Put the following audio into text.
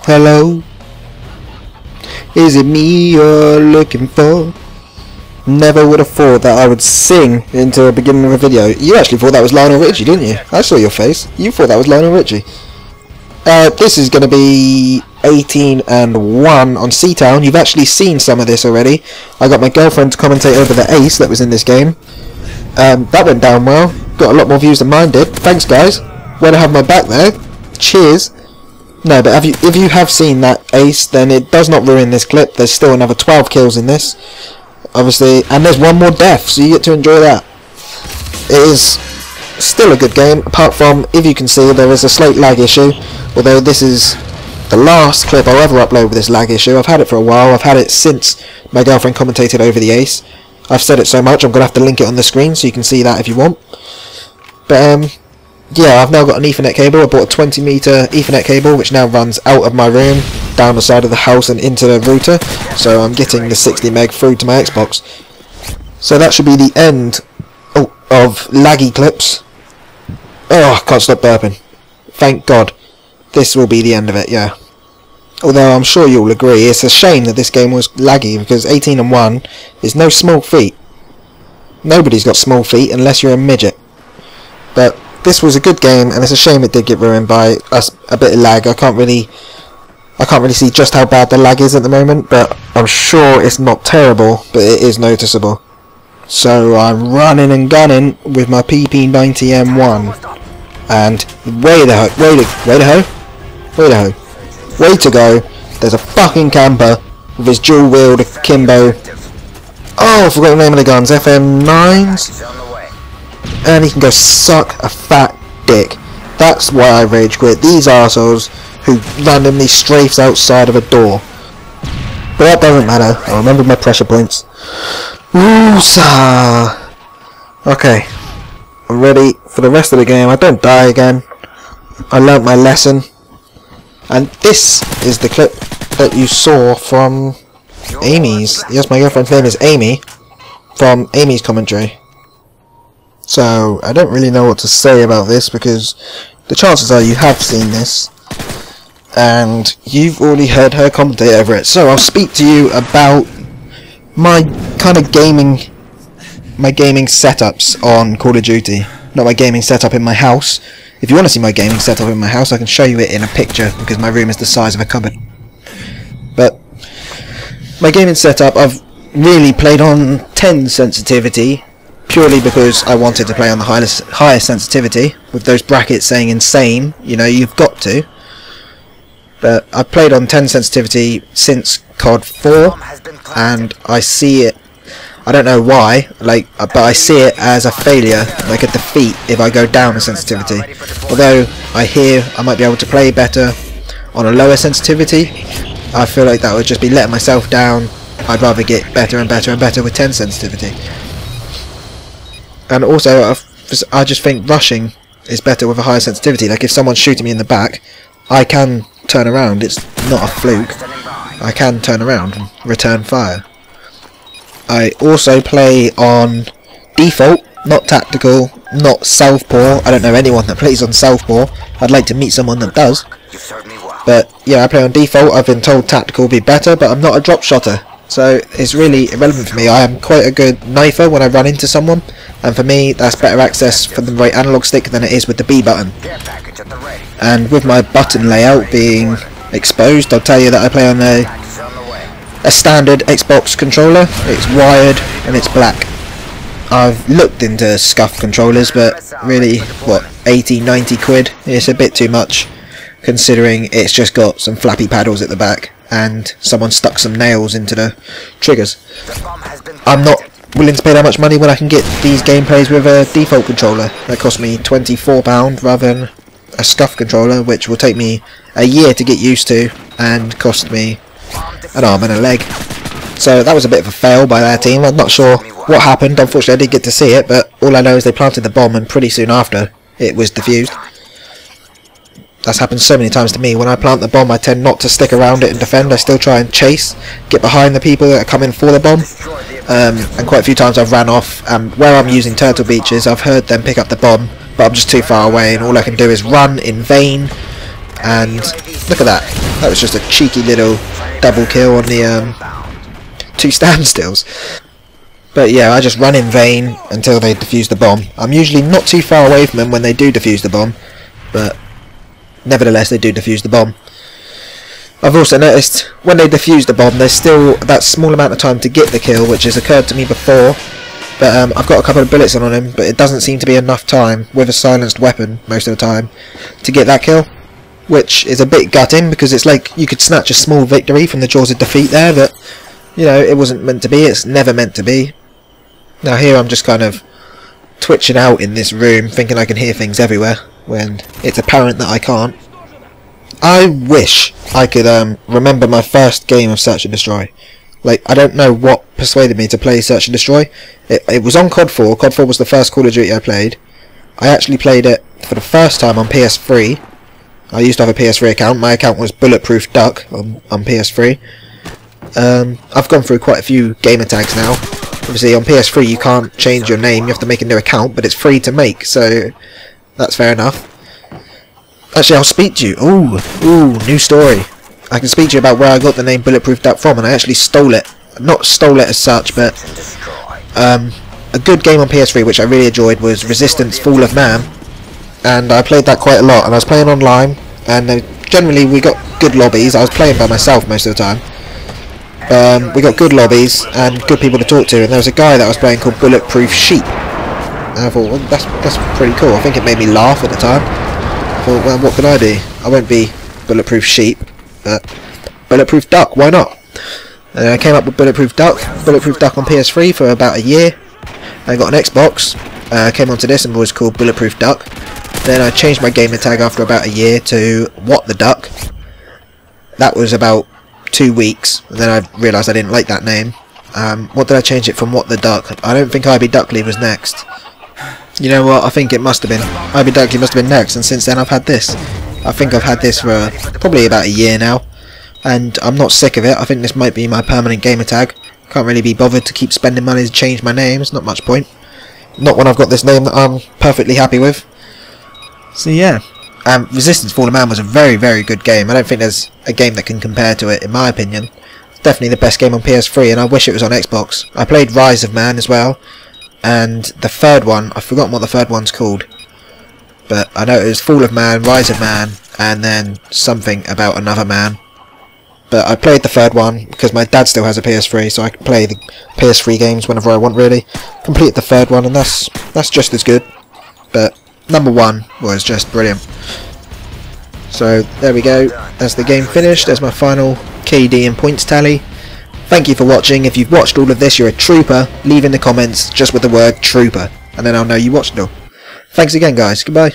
Hello? Is it me you're looking for? Never would have thought that I would sing into the beginning of a video. You actually thought that was Lionel Richie, didn't you? I saw your face. You thought that was Lionel Richie. This is going to be 18 and 1 on SeaTown. You've actually seen some of this already. I got my girlfriend to commentate over the ace that was in this game. That went down well. Got a lot more views than mine did. Thanks, guys. Way to have my back there. Cheers. No, but if you have seen that ace, then it does not ruin this clip. There's still another 12 kills in this, obviously, and there's one more death, so you get to enjoy that. It is still a good game, apart from, if you can see, there is a slight lag issue, although this is the last clip I'll ever upload with this lag issue. I've had it for a while. I've had it since my girlfriend commentated over the ace. I've said it so much, I'm going to have to link it on the screen so you can see that if you want. But, yeah, I've now got an Ethernet cable. I bought a 20 meter Ethernet cable which now runs out of my room, down the side of the house and into the router, so I'm getting the 60 meg through to my Xbox. So that should be the end of laggy clips. Oh, I can't stop burping. Thank God. This will be the end of it, yeah. Although I'm sure you'll agree, it's a shame that this game was laggy, because 18 and 1 is no small feat. Nobody's got small feet unless you're a midget. But this was a good game, and it's a shame it did get ruined by a bit of lag. I can't really see just how bad the lag is at the moment, but I'm sure it's not terrible, but it is noticeable. So I'm running and gunning with my PP90M1, and way to go. There's a fucking camper with his dual wield akimbo. Oh, I forgot the name of the guns. FM9s. And he can go suck a fat dick. That's why I rage quit. These arseholes who randomly strafes outside of a door. But that doesn't matter. I remember my pressure points. Woo-sa! Okay. I'm ready for the rest of the game. I don't die again. I learnt my lesson. And this is the clip that you saw from Amy's. Yes, my girlfriend's name is Amy. From Amy's commentary. So, I don't really know what to say about this, because the chances are you have seen this, and you've already heard her commentate over it. So, I'll speak to you about my kind of gaming setups on Call of Duty. Not my gaming setup in my house. If you want to see my gaming setup in my house, I can show you it in a picture, because my room is the size of a cupboard. But, my gaming setup, I've really played on 10 sensitivity, purely because I wanted to play on the highest sensitivity, with those brackets saying insane, you know, you've got to. But I've played on 10 sensitivity since COD 4, and I see it, I don't know why, but I see it as a failure, like a defeat, if I go down a sensitivity. Although I hear I might be able to play better on a lower sensitivity, I feel like that would just be letting myself down. I'd rather get better and better and better with 10 sensitivity. And also, I just think rushing is better with a higher sensitivity. Like, if someone's shooting me in the back, I can turn around. It's not a fluke. I can turn around and return fire. I also play on default, not tactical, not southpaw. I don't know anyone that plays on southpaw. I'd like to meet someone that does. But, yeah, I play on default. I've been told tactical would be better, but I'm not a drop shotter. So it's really irrelevant for me. I am quite a good knifer when I run into someone, and for me that's better access from the right analog stick than it is with the B button. And with my button layout being exposed, I'll tell you that I play on a standard Xbox controller. It's wired and it's black. I've looked into scuff controllers, but really, what, 80-90 quid? It's a bit too much, considering it's just got some flappy paddles at the back and someone stuck some nails into the triggers. I'm not willing to pay that much money when I can get these gameplays with a default controller. That cost me £24 rather than a scuff controller, which will take me a year to get used to and cost me an arm and a leg. So that was a bit of a fail by their team. I'm not sure what happened. Unfortunately I did get to see it, but all I know is they planted the bomb and pretty soon after it was defused. That's happened so many times to me. When I plant the bomb, I tend not to stick around it and defend. I still try and chase, get behind the people that are coming for the bomb. And quite a few times I've ran off, and where I'm using turtle beaches, I've heard them pick up the bomb, but I'm just too far away, and all I can do is run in vain and look at that. That was just a cheeky little double kill on the 2 standstills. But yeah, I just run in vain until they defuse the bomb. I'm usually not too far away from them when they do defuse the bomb, but nevertheless they do defuse the bomb. I've also noticed when they defuse the bomb there's still that small amount of time to get the kill, which has occurred to me before. But I've got a couple of bullets on him, but it doesn't seem to be enough time with a silenced weapon most of the time to get that kill, which is a bit gutting because it's like you could snatch a small victory from the jaws of defeat there, but you know, it wasn't meant to be, it's never meant to be. Now here I'm just kind of twitching out in this room thinking I can hear things everywhere when it's apparent that I can't. I wish I could remember my first game of Search and Destroy. Like, I don't know what persuaded me to play Search and Destroy. It was on COD 4. COD 4 was the first Call of Duty I played. I actually played it for the first time on PS3. I used to have a PS3 account. My account was Bulletproof Duck on PS3. I've gone through quite a few gamer tags now. Obviously on PS3 you can't change your name, you have to make a new account, but it's free to make, so that's fair enough. Actually, I'll speak to you. Ooh, new story. I can speak to you about where I got the name Bulletproof Duck from, and I actually stole it. Not stole it as such, but a good game on PS3 which I really enjoyed was Resistance Fall of Man, and I played that quite a lot, and I was playing online, and generally we got good lobbies. I was playing by myself most of the time. We got good lobbies and good people to talk to, and there was a guy that I was playing called Bulletproof Sheep, and I thought, well, that's pretty cool. I think it made me laugh at the time. I thought, well, what can I be? I won't be Bulletproof Sheep, but Bulletproof Duck, why not? And I came up with Bulletproof Duck on PS3 for about a year. I got an Xbox, came onto this and was called Bulletproof Duck. Then I changed my gamer tag after about a year to What the Duck. That was about 2 weeks, and then I realised I didn't like that name. What did I change it from? What the Duck? I don't think IB Duckley was next. You know what, I think it must have been. IB Duckley must have been next, and since then I've had this. I think I've had this for probably about a year now, and I'm not sick of it. I think this might be my permanent gamer tag. Can't really be bothered to keep spending money to change my name, it's not much point. Not when I've got this name that I'm perfectly happy with. So yeah. Resistance Fall of Man was a very, very good game. I don't think there's a game that can compare to it, in my opinion. It's definitely the best game on PS3, and I wish it was on Xbox. I played Rise of Man as well, and the third one, I've forgotten what the third one's called, but I know it was Fall of Man, Rise of Man, and then something about another man. But I played the third one because my dad still has a PS3, so I can play the PS3 games whenever I want, really. Complete the third one, and that's just as good. But number 1 was just brilliant. So there we go, that's the game finished. There's my final KD and points tally. Thank you for watching. If you've watched all of this, you're a trooper. Leave in the comments just with the word trooper, and then I'll know you watched it all. Thanks again guys, goodbye.